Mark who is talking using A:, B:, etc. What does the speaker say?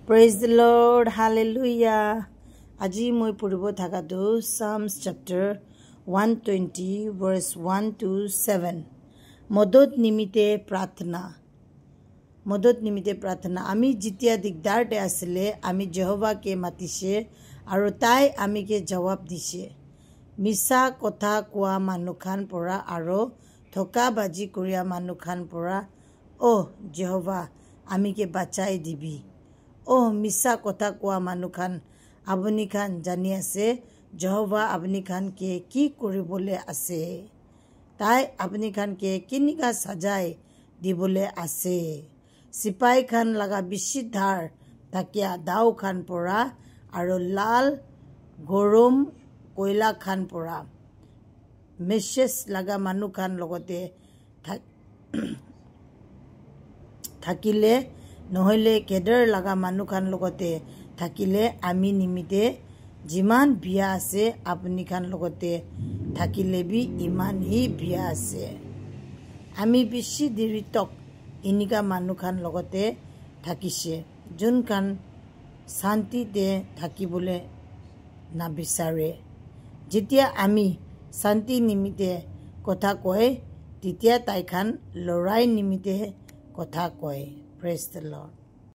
A: Praise the Lord. Hallelujah. Aji moi puribo thakadu Psalms chapter 120 verse 1 to 7. Modot nimite prathna. Modot nimite prathna. Ami jitia digdar te asile ami Jehovah ke matise aru tai ami ke jawab dise. Misa kotha koa manukhan pora aru thoka baji koria manukhan pora. Oh Jehovah ami ke bachai dibi. Oh misa kotha koa manukhan abuni khan jani ase Jehovah abuni khan ke ki koribole ase tai abuni khan ke kinika sajai dibole ase sipai khan laga bishi dhar takia dau khan pora aru lal gorom koila khan pora meshes laga manukhan logote thakile নহলে cadre লাগা মানুখান লগতে থাকিলে আমি নিমিতে জিমান বিয়া আছে আপনি খান লগতে থাকিলে বি ইমান হি বিয়া আছে আমি বেছি দেৰিতক ইনিকা মানুখান লগতে থাকিছে যোন খান শান্তিতে থাকিবলে না বিচাৰে যেতিয়া আমি শান্তি নিমিতে কথা কয় তেতিয়া তাইখান লৰাই নিমিতে কথা কয় Praise the Lord.